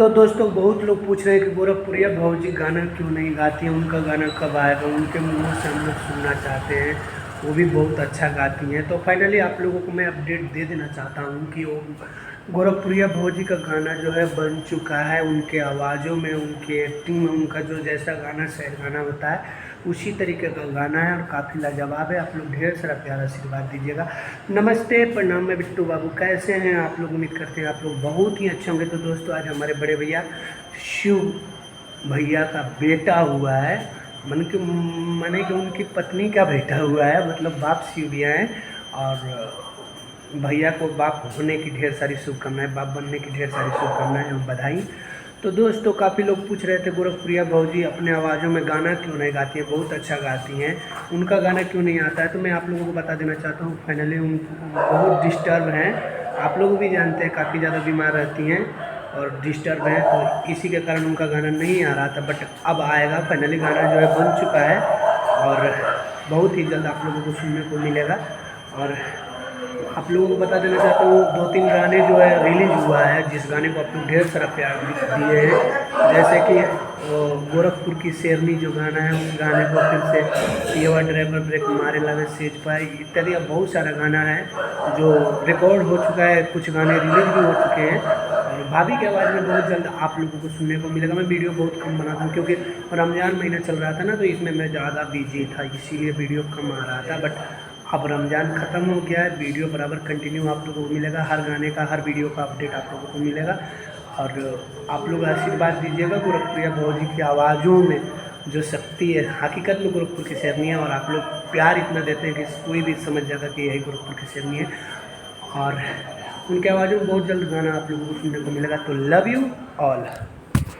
तो दोस्तों बहुत लोग पूछ रहे हैं कि गोरखपुरिया भौजी गाना क्यों नहीं गाती हैं, उनका गाना कब आएगा, उनके मुंह से हम लोग सुनना चाहते हैं। वो भी बहुत अच्छा गाती हैं। तो फाइनली आप लोगों को मैं अपडेट दे देना चाहता हूँ कि वो गोरखपुरिया भौजी का गाना जो है बन चुका है। उनके आवाज़ों में, उनकी एक्टिंग में, उनका जो जैसा गाना सैड गाना होता है उसी तरीके का गाना है और काफ़ी लाजवाब है। आप लोग ढेर सारा प्यारा आशीर्वाद दीजिएगा। नमस्ते, प्रणाम, मैं बिट्टू बाबू। कैसे हैं आप लोग? उम्मीद करते हैं आप लोग बहुत ही अच्छे होंगे। तो दोस्तों आज हमारे बड़े भैया शिव भैया का बेटा हुआ है, माने कि उनकी पत्नी का बेटा हुआ है, मतलब बाप शिव भैया हैं। और भैया को बाप होने की ढेर सारी शुभकामनाएं, बाप बनने की ढेर सारी शुभकामनाएं और बधाई। तो दोस्तों काफ़ी लोग पूछ रहे थे गोरखपुरिया भौजी अपने आवाज़ों में गाना क्यों नहीं गाती हैं, बहुत अच्छा गाती हैं, उनका गाना क्यों नहीं आता है। तो मैं आप लोगों को बता देना चाहता हूँ फाइनली उन बहुत डिस्टर्ब हैं। आप लोग भी जानते हैं काफ़ी ज़्यादा बीमार रहती हैं और डिस्टर्ब हैं, तो इसी के कारण उनका गाना नहीं आ रहा था। बट अब आएगा, फाइनली गाना जो है बन चुका है और बहुत ही जल्द आप लोगों को सुनने को मिलेगा। और आप लोगों को बता देना चाहता हूँ 2-3 गाने जो है रिलीज हुआ है, जिस गाने को आप लोग ढेर सारा प्यार दिए हैं। जैसे कि गोरखपुर की शेरनी जो गाना है, उस गाने को फिर से पियवा ड्राइवर ब्रेक मारे लगे सेज पाए इत्यादि बहुत सारा गाना है जो रिकॉर्ड हो चुका है। कुछ गाने रिलीज भी हो चुके हैं और भाभी की आवाज़ में बहुत जल्द आप लोगों को सुनने को मिलेगा। मैं वीडियो बहुत कम बनाता हूँ क्योंकि रमज़ान महीना चल रहा था ना, तो इसमें मैं ज़्यादा बिजी था, इसीलिए वीडियो कम आ रहा था। बट अब रमज़ान ख़त्म हो गया है, वीडियो बराबर कंटिन्यू आप लोगों को मिलेगा। हर गाने का, हर वीडियो का अपडेट आप लोगों को मिलेगा। और आप लोग आशीर्वाद दीजिएगा। गोरखपुरिया भौजी की आवाज़ों में जो शक्ति है, हकीकत में गोरखपुर की शेरनी है। और आप लोग प्यार इतना देते हैं कि कोई भी समझ जाएगा कि यही गोरखपुर की शेरनी है। और उनके आवाज़ों में बहुत जल्द गाना आप लोगों को सुनने को मिलेगा। तो लव यू ऑल।